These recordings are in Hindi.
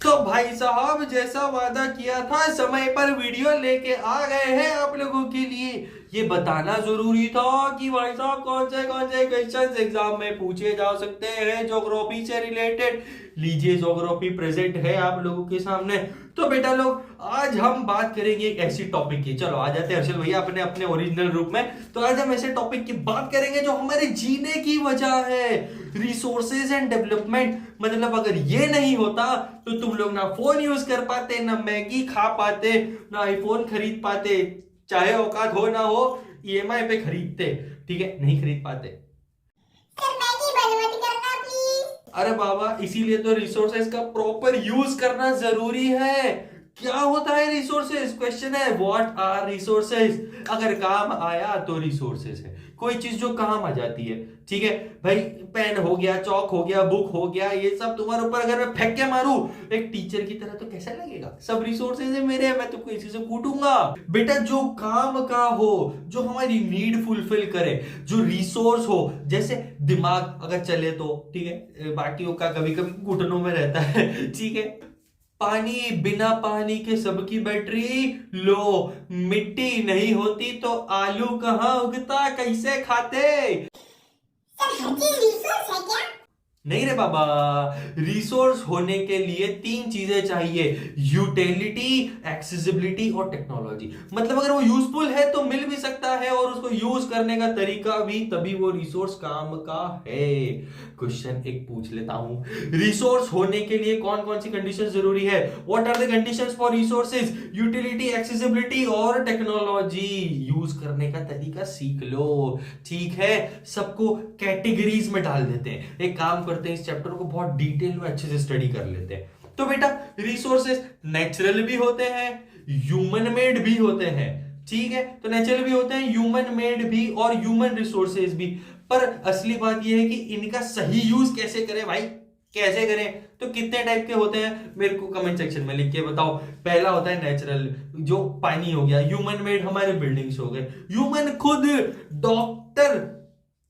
तो भाई साहब जैसा वादा किया था समय पर वीडियो लेके आ गए हैं आप लोगों के लिए। ये बताना जरूरी था कि भाई साहब कौन से क्वेश्चंस एग्जाम में पूछे जा सकते हैं ज्योग्राफी से रिलेटेड। लीजिए ज्योग्राफी प्रेजेंट है आप लोगों के सामने। तो बेटा लोग आज हम बात करेंगे एक ऐसी टॉपिक की। चलो आ जाते हैं हर्षल भैया अपने अपने ओरिजिनल रूप में। तो आज हम ऐसे टॉपिक की बात करेंगे जो हमारे जीने की वजह है, रिसोर्सेज एंड डेवलपमेंट। मतलब अगर ये नहीं होता तो तुम लोग ना फोन यूज कर पाते, ना मैगी खा पाते, ना आईफोन खरीद पाते, चाहे औकात हो ना हो ईएमआई पे खरीदते। ठीक है, नहीं खरीद पाते। सर मैगी बंद मत करना प्लीज। अरे बाबा इसीलिए तो रिसोर्सेज का प्रॉपर यूज करना जरूरी है। क्या होता है रिसोर्सेज? क्वेश्चन है व्हाट आर रिसोर्सेज। अगर काम आया तो रिसोर्सेज है, कोई चीज जो काम आ जाती है। ठीक है भाई, पेन हो गया, चौक हो गया, बुक हो गया, ये सब तुम्हारे ऊपर अगर मैं फेंक के मारूं एक टीचर की तरह तो कैसा लगेगा? सब रिसोर्सेज है मेरे, मैं तुमको इसी से कूटूंगा। बेटा जो काम का हो, जो हमारी नीड फुलफिल करे, जो रिसोर्स हो, जैसे दिमाग अगर चले तो ठीक है, बाकियों का कभी कभी घुटनों में रहता है। ठीक है, पानी, बिना पानी के सबकी बैटरी लो। मिट्टी नहीं होती तो आलू कहाँ उगता, कैसे खाते? सर हर चीज रिसोर्स है क्या? नहीं रे बाबा, रिसोर्स होने के लिए तीन चीजें चाहिए, यूटिलिटी, एक्सेसिबिलिटी और टेक्नोलॉजी। मतलब अगर वो यूजफुल है तो मिल भी सकता है और उसको यूज करने का तरीका भी, तभी वो रिसोर्स काम का है। क्वेश्चन एक पूछ लेता हूं, रिसोर्स होने के लिए कौन कौन सी कंडीशन जरूरी है? What are the conditions for resources? Utility, accessibility और टेक्नोलॉजी। यूज करने का तरीका सीख लो। ठीक है, सबको कैटेगरीज में डाल देते हैं। एक काम करते हैं, इस चैप्टर को बहुत डिटेल में अच्छे से स्टडी कर लेते हैं। तो बेटा रिसोर्सेज नेचुरल भी होते हैं, ह्यूमन मेड भी होते हैं। ठीक है, तो नेचुरल भी होते हैं, ह्यूमन मेड भी और ह्यूमन रिसोर्सेज भी। पर असली बात यह है कि इनका सही यूज कैसे करें भाई, कैसे करें? तो कितने टाइप के होते हैं मेरे को कमेंट सेक्शन में लिख के बताओ। पहला होता है नेचुरल, जो पानी हो गया। ह्यूमन मेड हमारे बिल्डिंग्स हो गए, ह्यूमन खुद, डॉक्टर,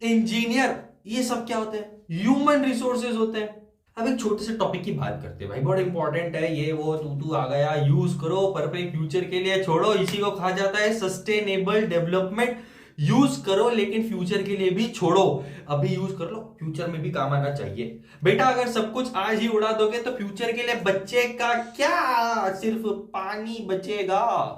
इंजीनियर, ये सब क्या होते हैं? ह्यूमन रिसोर्सेज होते हैं। अब एक छोटे से टॉपिक की बात करते हैं भाई, बहुत इंपॉर्टेंट है ये वो, तू आ गया, यूज करो परफेक्ट फ्यूचर के लिए, छोड़ो इसी को कहा जाता है सस्टेनेबल डेवलपमेंट। यूज करो लेकिन फ्यूचर के लिए भी छोड़ो। अभी यूज कर लो, फ्यूचर में भी काम आना चाहिए। बेटा अगर सब कुछ आज ही उड़ा दोगे तो फ्यूचर के लिए बचेगा क्या? सिर्फ पानी बचेगा।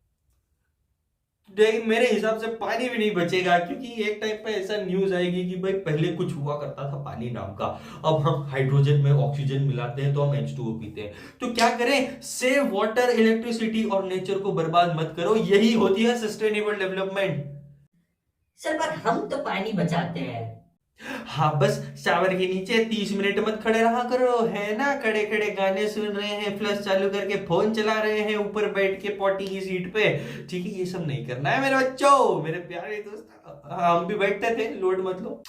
मेरे हिसाब से पानी भी नहीं बचेगा, क्योंकि एक टाइम पे ऐसा न्यूज आएगी कि भाई पहले कुछ हुआ करता था पानी नाम का, अब हम हाइड्रोजन में ऑक्सीजन मिलाते हैं तो हम H2O पीते हैं। तो क्या करें? सेव वाटर, इलेक्ट्रिसिटी और नेचर को बर्बाद मत करो, यही होती है सस्टेनेबल डेवलपमेंट। सर पर हम तो पानी बचाते हैं। हाँ बस शावर के नीचे 30 मिनट मत खड़े रहा करो, है ना, खड़े खड़े गाने सुन रहे हैं, फ्लश चालू करके फोन चला रहे हैं ऊपर बैठ के पॉटी की सीट पे। ठीक है, ये सब नहीं करना है मेरे बच्चों, मेरे प्यारे दोस्त। हम भी बैठते थे, लोड मत लो।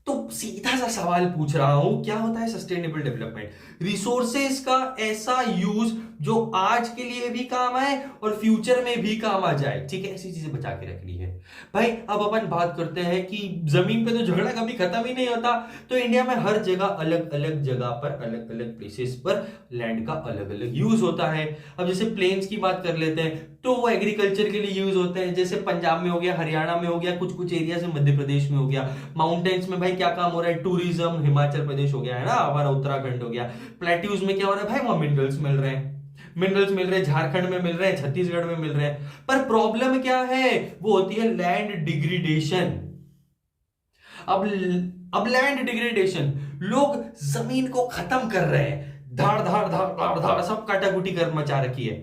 तो सीधा सा सवाल पूछ रहा हूं, क्या होता है सस्टेनेबल डेवलपमेंट? रिसोर्सेज का ऐसा यूज जो आज के लिए भी काम आए और फ्यूचर में भी काम आ जाए। ठीक है, ऐसी चीजें बचा के रखनी है भाई। अब अपन बात करते हैं कि जमीन पे तो झगड़ा कभी खत्म ही नहीं होता। तो इंडिया में हर जगह अलग अलग जगह पर, अलग अलग प्लेसेस पर लैंड का अलग अलग यूज होता है। अब जैसे प्लेन्स की बात कर लेते हैं तो वो एग्रीकल्चर के लिए यूज होते हैं, जैसे पंजाब में हो गया, हरियाणा में हो गया, कुछ कुछ एरिया से मध्य प्रदेश में हो गया। माउंटेन्स में भाई क्या काम हो रहा है? टूरिज्म, हिमाचल प्रदेश हो गया है ना, हमारा उत्तराखंड हो गया। प्लेट्यूज में क्या हो रहा है भाई? वहां मिनरल्स मिल रहे हैं, मिनरल्स मिल रहे हैं, झारखंड में मिल रहे हैं, छत्तीसगढ़ में मिल रहे हैं। पर प्रॉब्लम क्या है? वो होती है लैंड डिग्रेडेशन। अब अब लैंड डिग्रेडेशन, लोग जमीन को खत्म कर रहे हैं, धाड़ धाड़ धाड़ धाड़ धाड़ सब काटाकुटी कर मचा रखी है।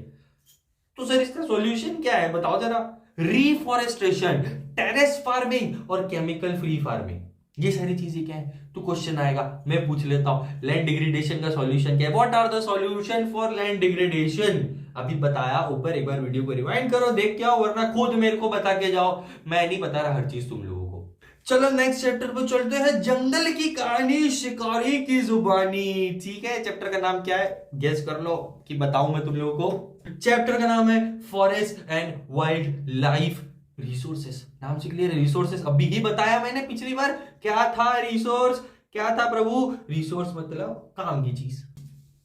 तो सर इसका सॉल्यूशन क्या है बताओ जरा? रिफॉरेस्टेशन, टेरेस फार्मिंग और केमिकल फ्री फार्मिंग, ये सारी चीजें क्या है? तो क्वेश्चन आएगा, मैं पूछ लेता हूं लैंड डिग्रेडेशन का सॉल्यूशन क्या है? What are the solution for land degradation? अभी बताया ऊपर, एक बार वीडियो को रिवाइंड करो, देख के आओ, वरना खुद मेरे को बता के जाओ। मैं नहीं बता रहा हर चीज तुम लोगों को। चलो नेक्स्ट चैप्टर पे चलते हैं, जंगल की कहानी, शिकारी की जुबानी। ठीक है, चैप्टर का नाम क्या है? गेस कर लो कि बताऊं मैं तुम लोगों को। चैप्टर का नाम है forest and wild life resources. नाम से क्लियर है, रिसोर्सेस। अभी ही बताया मैंने पिछली बार क्या था रिसोर्स, क्या था प्रभु? रिसोर्स मतलब काम की चीज।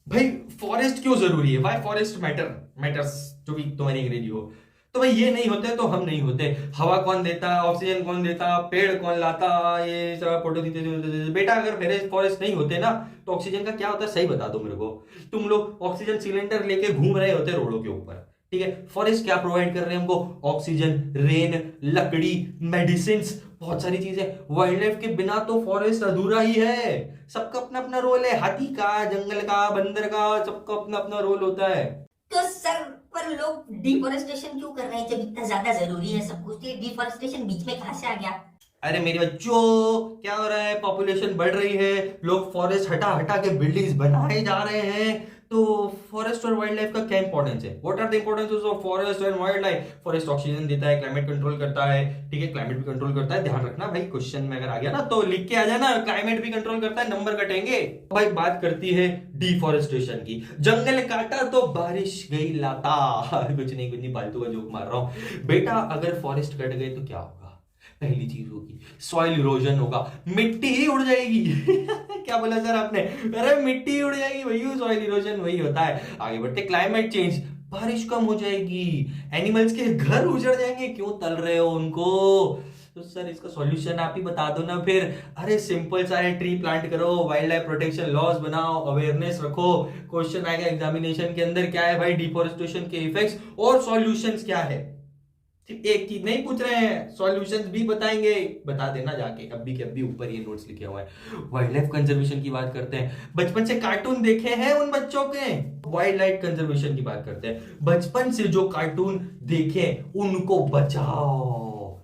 भाई फॉरेस्ट क्यों जरूरी है, वाई फॉरेस्ट मैटर्स, जो भी तुम्हारी अंग्रेजी हो। तो भाई ये नहीं होते तो हम नहीं होते। हवा कौन देता, ऑक्सीजन कौन देता, पेड़ कौन लाता, ये सब फोटो बेटा। अगर फॉरेस्ट नहीं होते ना तो ऑक्सीजन का क्या होता है सही बता दो मेरे को। तुम लोग ऑक्सीजन सिलेंडर लेके घूम रहे होते रोडों के ऊपर, ठीक है। फॉरेस्ट क्या प्रोवाइड कर रहे हैं हमको, ऑक्सीजन, रेन, लकड़ी, मेडिसिन, बहुत सारी चीजें। वाइल्ड लाइफ के बिना तो फॉरेस्ट अधूरा ही है। सबका अपना अपना रोल है, हाथी का, जंगल का, बंदर का, सबका अपना अपना रोल होता है। तो सर पर लोग डिफोरेस्टेशन क्यों कर रहे हैं जब इतना ज्यादा जरूरी है सब कुछ? डिफोरेस्टेशन बीच में कहां से आ गया? अरे मेरे बच्चों, क्या हो रहा है, पॉपुलेशन बढ़ रही है, लोग फॉरेस्ट हटा हटा के बिल्डिंग्स बनाए जा रहे हैं। तो फॉरेस्ट और वाइल्ड लाइफ का क्या इंपॉर्टेंस है, what are the importances of forest and wildlife? Forest oxygen देता है, क्लाइमेट कंट्रोल करता है, ठीक है, क्लाइमेट भी कंट्रोल करता है। ध्यान रखना भाई, क्वेश्चन में अगर आ गया ना तो लिख के आ जाना, क्लाइमेट भी कंट्रोल करता है, नंबर कटेंगे। भाई बात करती है डिफॉरेस्टेशन की। जंगल काटा तो बारिश गई लाता कुछ नहीं फालतू का जोक मार रहा हूं बेटा। अगर फॉरेस्ट कट गए तो क्या होगा? पहली चीज होगी सॉइल इरोजन होगा, मिट्टी ही उड़ जाएगी क्या बोला सर आपने? अरे मिट्टी ही उड़ जाएगी, वही सॉइल इरोजन वही होता है। आगे बढ़ते, क्लाइमेट चेंज, बारिश कम हो जाएगी, एनिमल्स के घर उजड़ जाएंगे। क्यों तल रहे हो उनको? तो सर इसका सॉल्यूशन आप ही बता दो ना फिर। अरे सिंपल सा है, ट्री प्लांट करो, वाइल्ड लाइफ प्रोटेक्शन लॉज बनाओ, अवेयरनेस रखो। क्वेश्चन आएगा एग्जामिनेशन के अंदर, क्या है भाई डिफोरेस्टेशन के इफेक्ट्स और सॉल्यूशंस क्या है। एक चीज नहीं पूछ रहे हैं, सॉल्यूशंस भी बताएंगे, बता देना जाके अभी के अभी, ऊपर ये नोट्स लिखे हुए हैं। वाइल्ड लाइफ कंजर्वेशन की बात करते हैं। बचपन से कार्टून देखे हैं उन बच्चों के, वाइल्ड लाइफ कंजर्वेशन की बात करते हैं। बचपन से जो कार्टून देखे उनको बचाओ,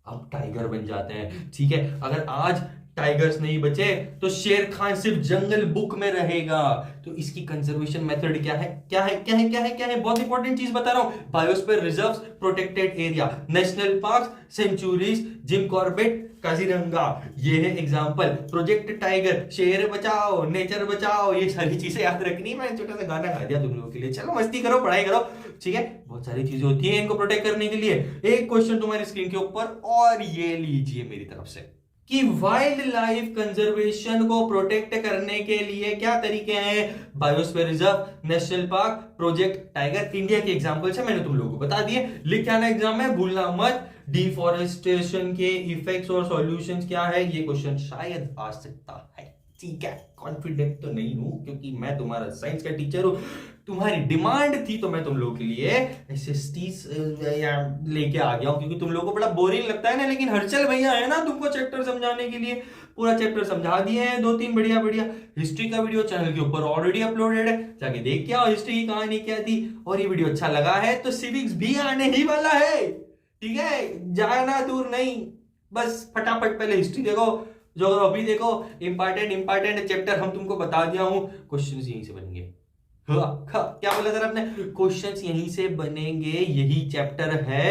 अब टाइगर बन जाते हैं, ठीक है। अगर आज टाइगर्स नहीं बचे तो शेर खान सिर्फ जंगल बुक में रहेगा। तो इसकी कंजर्वेशन मेथड क्या है, क्या है, क्या है, क्या है, क्या है? बहुत इंपॉर्टेंट चीज बता रहा हूं। Biosphere reserves, protected area, national park, sanctuaries, Jim Corbett, Kaziranga, ये है एग्जांपल। प्रोजेक्ट टाइगर, शेर बचाओ, नेचर बचाओ, ये सारी चीजें याद रखनी। मैंने छोटा सा गाना गा दिया तुम लोगों के लिए, चलो मस्ती करो, पढ़ाई करो, ठीक है। बहुत सारी चीजें होती है इनको प्रोटेक्ट करने के लिए। एक क्वेश्चन तुम्हारी स्क्रीन के ऊपर और ये लीजिए मेरी तरफ से कि वाइल्ड लाइफ कंजर्वेशन को प्रोटेक्ट करने के लिए क्या तरीके हैं। Biosphere reserve, national park, project tiger, India के एग्जांपल्स है, मैंने तुम लोगों को बता दिए। लिख के आना एग्जाम में, भूलना मत। डिफॉरेस्टेशन के इफेक्ट्स और सॉल्यूशंस क्या है, ये क्वेश्चन शायद आ सकता है, ठीक है। कॉन्फिडेंट तो नहीं हूं क्योंकि मैं तुम्हारा साइंस का टीचर हूं। तुम्हारी डिमांड थी तो मैं तुम लोगों के लिए एसएसटीज लेके आ गया हूं, क्योंकि तुम लोगों को बड़ा बोरिंग लगता है ना। लेकिन हर्षल भैया है ना तुमको चैप्टर समझाने के लिए, पूरा चैप्टर समझा दिए हैं, 2-3 बढ़िया बढ़िया। हिस्ट्री का वीडियो चैनल के ऊपर ऑलरेडी अपलोडेड है, जाके देख के आओ हिस्ट्री की कहानी क्या थी। और ये वीडियो अच्छा लगा है तो सिविक्स भी आने ही वाला है, ठीक है। जाना दूर नहीं, बस फटाफट पहले हिस्ट्री देखो, ज्योग्राफी देखो, इंपॉर्टेंट चैप्टर हम तुमको बता दिया हूं। क्वेश्चन यहीं से बनेंगे। क्या बोला सर आपने? क्वेश्चंस यहीं से बनेंगे, यही चैप्टर है,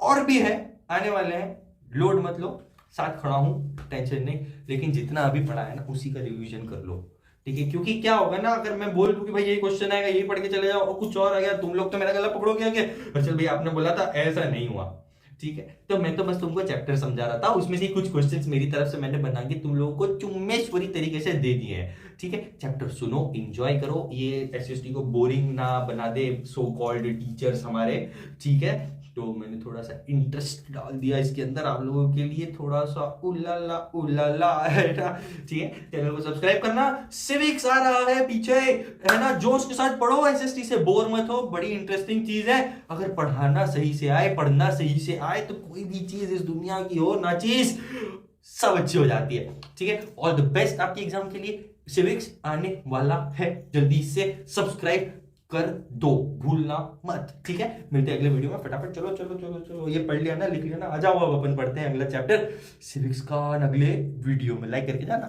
और भी है आने वाले हैं। लोड मत लो, साथ खड़ा हूं, टेंशन नहीं। लेकिन जितना अभी पढ़ा है ना उसी का रिवीजन कर लो, ठीक है। क्योंकि क्या होगा ना, अगर मैं बोल दूं कि भाई ये क्वेश्चन आएगा, ये पढ़ के चले जाओ, और कुछ और आ गया, तुम लोग तो मेरा गला पकड़ोगे आगे, चल भाई आपने बोला था, ऐसा नहीं हुआ, ठीक है। तो मैं तो बस तुमको चैप्टर समझा रहा था, उसमें से कुछ क्वेश्चंस मेरी तरफ से मैंने बना के तुम लोगों को चुम्मेश्वरी तरीके से दे दिए हैं, ठीक है। चैप्टर सुनो, एंजॉय करो, ये एसएसटी को बोरिंग ना बना दे सो कॉल्ड टीचर्स हमारे, ठीक है। तो मैंने थोड़ा सा इंटरेस्ट डाल दिया इसके अंदर आप लोगों के लिए, थोड़ा सा उलाला है ना, ठीक है। चैनल को सब्सक्राइब करना। सिविक्स आ रहा है पीछे, है ना, जोश के साथ पढ़ो, एसएसटी से बोर मत हो, बड़ी इंटरेस्टिंग चीज है। अगर पढ़ाना सही से आए, पढ़ना सही से आए तो कोई भी चीज इस दुनिया की हो ना चीज, सब अच्छी हो जाती है, ठीक है। ऑल द बेस्ट आपके एग्जाम के लिए। सिविक्स आने वाला है, जल्दी से सब्सक्राइब कर दो, भूलना मत, ठीक है। मिलते हैं अगले वीडियो में, फटाफट चलो चलो चलो चलो, ये पढ़ लिया ना, लिख लिया ना, आ जाओ अब अपन पढ़ते हैं अगला चैप्टर सिविक्स का अगले वीडियो में। लाइक करके जाना।